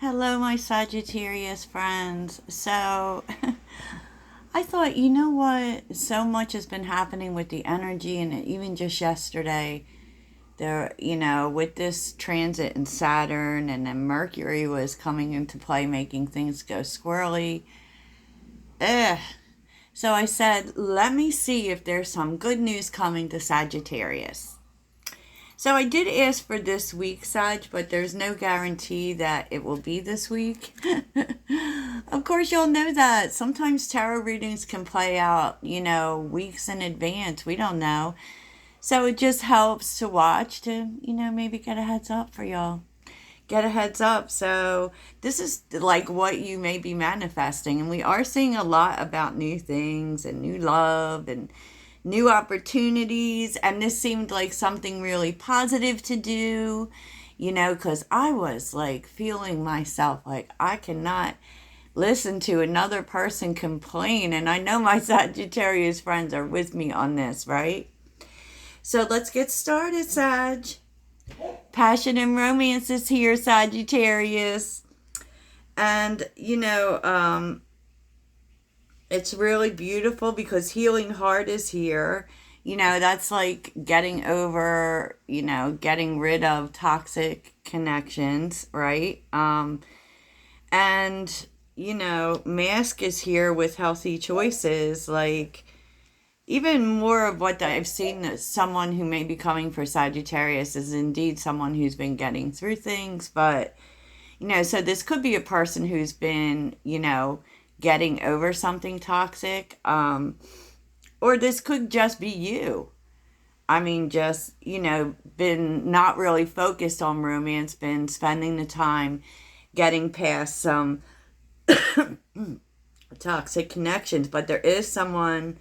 Hello, my Sagittarius friends. So, I thought, you know what? So much has been happening with the energy, and even just yesterday, with this transit in Saturn, and then Mercury was coming into play, making things go squirrely. Ugh. So, I said, let me see if there's some good news coming to Sagittarius. So I did ask for this week, Sag, but there's no guarantee that it will be this week. Of course, you'll know that sometimes tarot readings can play out, weeks in advance. We don't know. So it just helps to watch to, maybe get a heads up for y'all. Get a heads up. So this is like what you may be manifesting. And we are seeing a lot about new things and new love and new opportunities. And this seemed like something really positive to do, because I was like feeling myself like I cannot listen to another person complain. And I know my Sagittarius friends are with me on this, right? So let's get started, Sag. Passion and romance is here, Sagittarius. And, it's really beautiful because healing heart is here. That's like getting over, getting rid of toxic connections, right? And, mask is here with healthy choices. Like, even more of what I've seen that someone who may be coming for Sagittarius is indeed someone who's been getting through things. But, so this could be a person who's been, getting over something toxic. Or this could just be you. I mean, just, been not really focused on romance, been spending the time getting past some toxic connections. But there is someone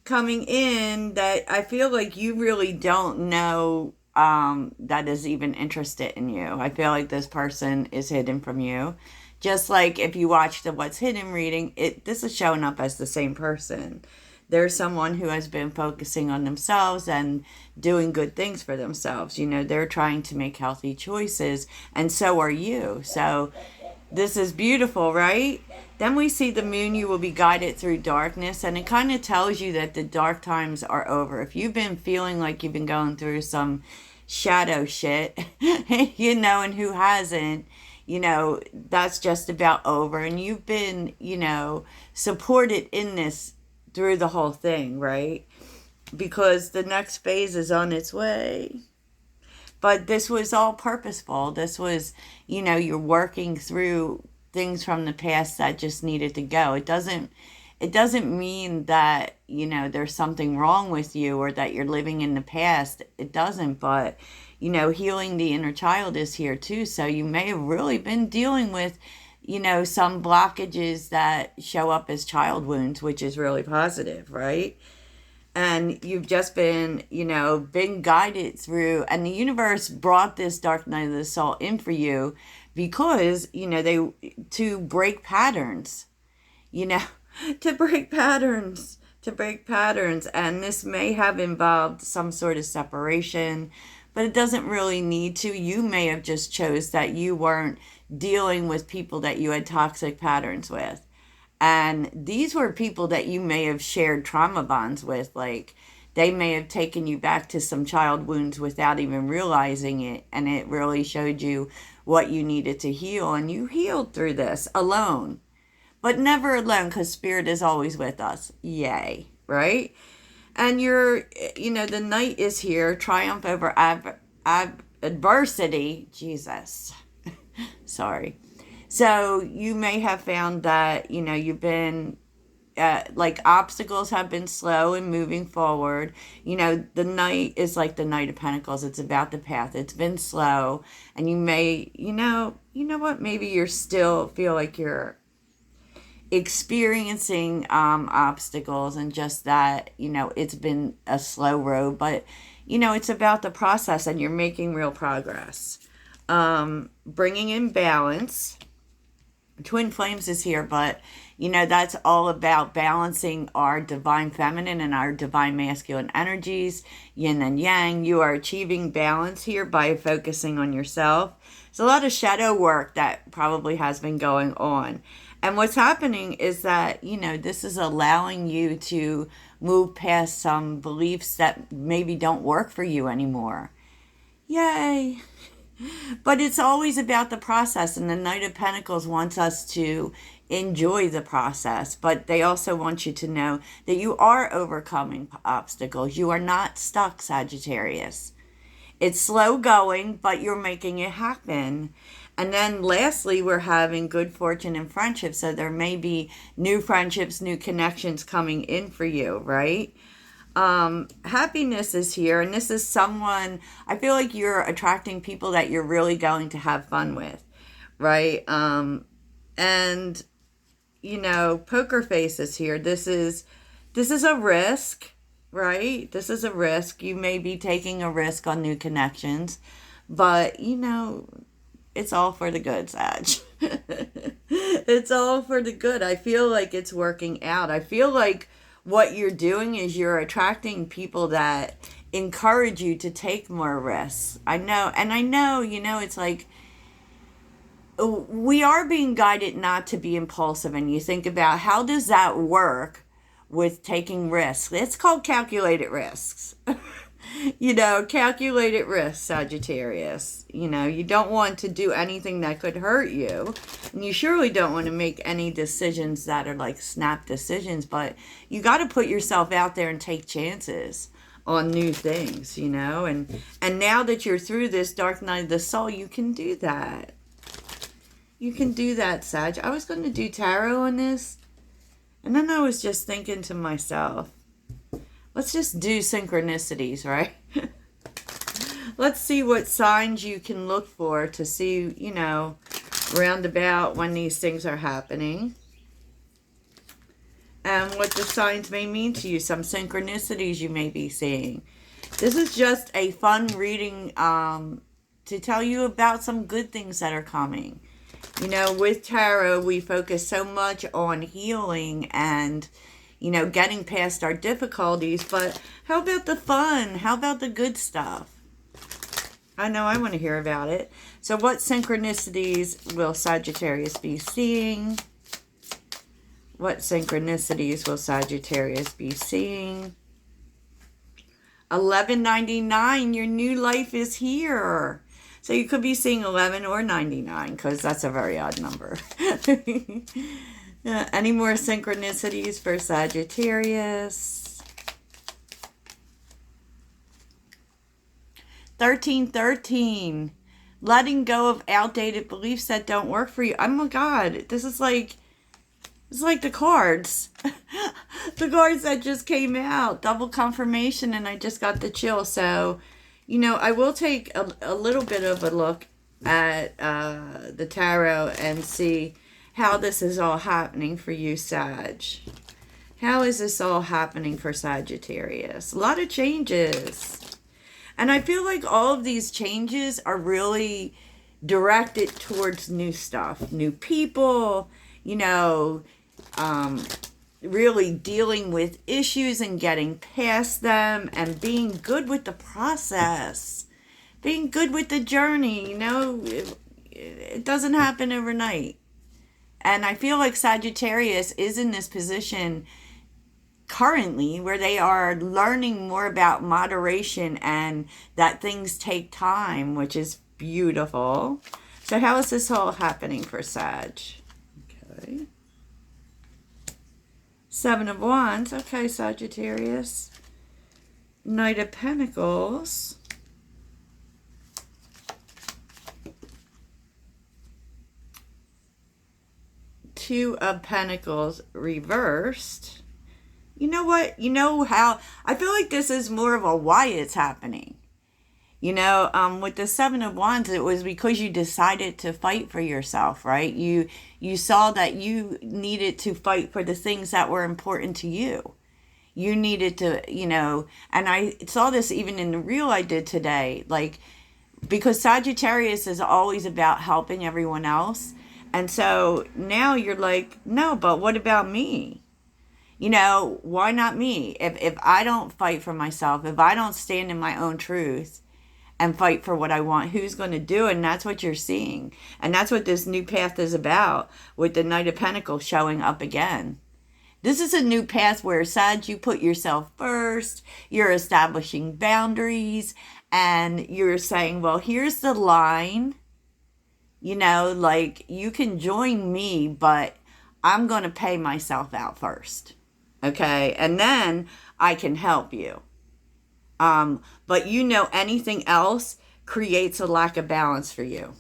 coming in that I feel like you really don't know that is even interested in you. I feel like this person is hidden from you. Just like if you watch the What's Hidden reading, this is showing up as the same person. There's someone who has been focusing on themselves and doing good things for themselves. They're trying to make healthy choices, and so are you. So this is beautiful, right? Then we see the moon, you will be guided through darkness, and it kind of tells you that the dark times are over. If you've been feeling like you've been going through some shadow shit, and who hasn't, that's just about over. And you've been, supported in this through the whole thing, right? Because the next phase is on its way. But this was all purposeful. This was, you're working through things from the past that just needed to go. It doesn't mean that, there's something wrong with you or that you're living in the past. It doesn't, but, healing the inner child is here too. So you may have really been dealing with, some blockages that show up as child wounds, which is really positive, right? And you've just been, been guided through, and the universe brought this dark night of the soul in for you because, to break patterns, you know, to break patterns. And this may have involved some sort of separation, but it doesn't really need to. You may have just chose that you weren't dealing with people that you had toxic patterns with. And these were people that you may have shared trauma bonds with. Like, they may have taken you back to some child wounds without even realizing it. And it really showed you what you needed to heal. And you healed through this alone. But never alone, because Spirit is always with us. Yay, right? And the night is here. Triumph over adversity. Jesus. Sorry. So you may have found that, you've been, like, obstacles have been slow in moving forward. The night is like the Knight of Pentacles. It's about the path. It's been slow. And you may, what? Maybe you're still feel like you're experiencing obstacles and just that, it's been a slow road. But, it's about the process and you're making real progress. Bringing in balance. Twin Flames is here, but that's all about balancing our divine feminine and our divine masculine energies, yin and yang. You are achieving balance here by focusing on yourself. It's a lot of shadow work that probably has been going on. And what's happening is that, this is allowing you to move past some beliefs that maybe don't work for you anymore. Yay! But it's always about the process, and the Knight of Pentacles wants us to enjoy the process, but they also want you to know that you are overcoming obstacles. You are not stuck, Sagittarius. It's slow going, but you're making it happen. And then lastly, we're having good fortune in friendship, so there may be new friendships, new connections coming in for you, right? Happiness is here, and this is someone, I feel like you're attracting people that you're really going to have fun with, right? And poker face is here. This is a risk, right? This is a risk. You may be taking a risk on new connections, but it's all for the good, Sag. It's all for the good. I feel like it's working out. I feel like what you're doing is you're attracting people that encourage you to take more risks. I know, it's like we are being guided not to be impulsive, and you think about how does that work with taking risks. It's called calculated risks. Calculated risks, Sagittarius. You don't want to do anything that could hurt you. And you surely don't want to make any decisions that are like snap decisions, but you got to put yourself out there and take chances on new things, and now that you're through this dark night of the soul, you can do that. You can do that, Sag. I was going to do tarot on this, and then I was just thinking to myself, let's just do synchronicities, right? Let's see what signs you can look for to see, roundabout when these things are happening. And what the signs may mean to you, some synchronicities you may be seeing. This is just a fun reading to tell you about some good things that are coming. With tarot, we focus so much on healing and getting past our difficulties, but how about the fun? How about the good stuff? I know I want to hear about it. So what synchronicities will Sagittarius be seeing? What synchronicities will Sagittarius be seeing? 1199, your new life is here. So you could be seeing 11 or 99 because that's a very odd number. Any more synchronicities for Sagittarius? 1313. Letting go of outdated beliefs that don't work for you. Oh my God. This is like the cards. The cards that just came out. Double confirmation, and I just got the chill. So, I will take a little bit of a look at the tarot and see how this is all happening for you, Sag. How is this all happening for Sagittarius? A lot of changes. And I feel like all of these changes are really directed towards new stuff, new people, really dealing with issues and getting past them and being good with the process, being good with the journey. It doesn't happen overnight. And I feel like Sagittarius is in this position currently where they are learning more about moderation and that things take time, which is beautiful. So how is this all happening for Sag? Okay. 7 of Wands. Okay, Sagittarius. Knight of Pentacles. Two of Pentacles reversed. You know what? How I feel like this is more of a why it's happening. With the 7 of Wands, it was because you decided to fight for yourself, right? You saw that you needed to fight for the things that were important to you. You needed to, and I saw this even in the reel I did today, because Sagittarius is always about helping everyone else. And so now you're like, no, but what about me? You know, why not me? If I don't fight for myself, if I don't stand in my own truth and fight for what I want, who's going to do it? And that's what you're seeing. And that's what this new path is about, with the Knight of Pentacles showing up again. This is a new path where, Sag, you put yourself first, you're establishing boundaries, and you're saying, well, here's the line. You know, like, you can join me, but I'm going to pay myself out first. Okay? And then I can help you. But you know, anything else creates a lack of balance for you.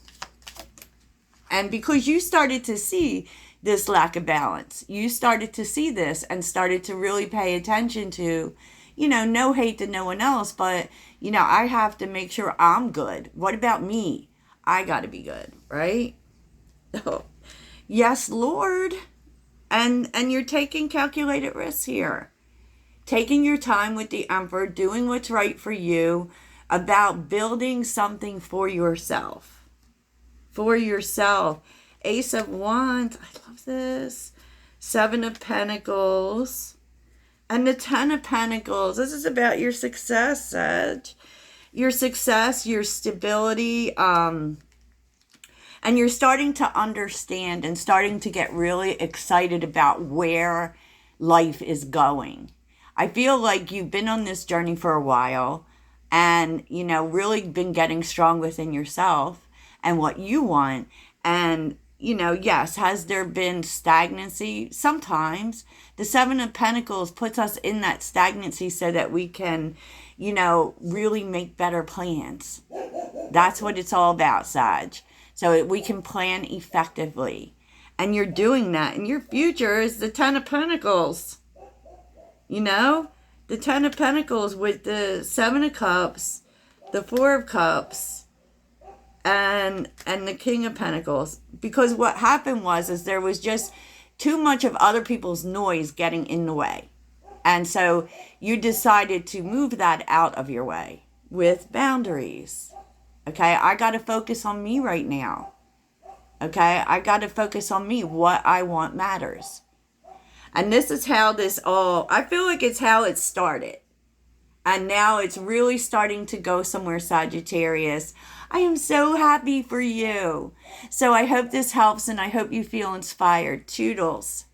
And because you started to see this lack of balance, you started to see this and started to really pay attention to, you know, no hate to no one else, but, you know, I have to make sure I'm good. What about me? I got to be good, right? Oh, yes, Lord. And you're taking calculated risks here. Taking your time with the Emperor, doing what's right for you, about building something for yourself. For yourself. Ace of Wands. I love this. Seven of Pentacles. And the Ten of Pentacles. This is about your success, Sag. Your success, your stability. And you're starting to understand and starting to get really excited about where life is going. I feel like you've been on this journey for a while and, you know, really been getting strong within yourself and what you want. And, you know, yes, has there been stagnancy? Sometimes. The Seven of Pentacles puts us in that stagnancy so that we can, you know, really make better plans. That's what it's all about, Sag. So we can plan effectively. And you're doing that. And your future is the Ten of Pentacles. You know, the Ten of Pentacles with the Seven of Cups, the Four of Cups, and the King of Pentacles. Because what happened is there was just too much of other people's noise getting in the way. And so you decided to move that out of your way with boundaries. Okay, I got to focus on me right now. Okay, I got to focus on me. What I want matters. And this is how this all, I feel like it's how it started. And now it's really starting to go somewhere, Sagittarius. I am so happy for you. So I hope this helps and I hope you feel inspired. Toodles.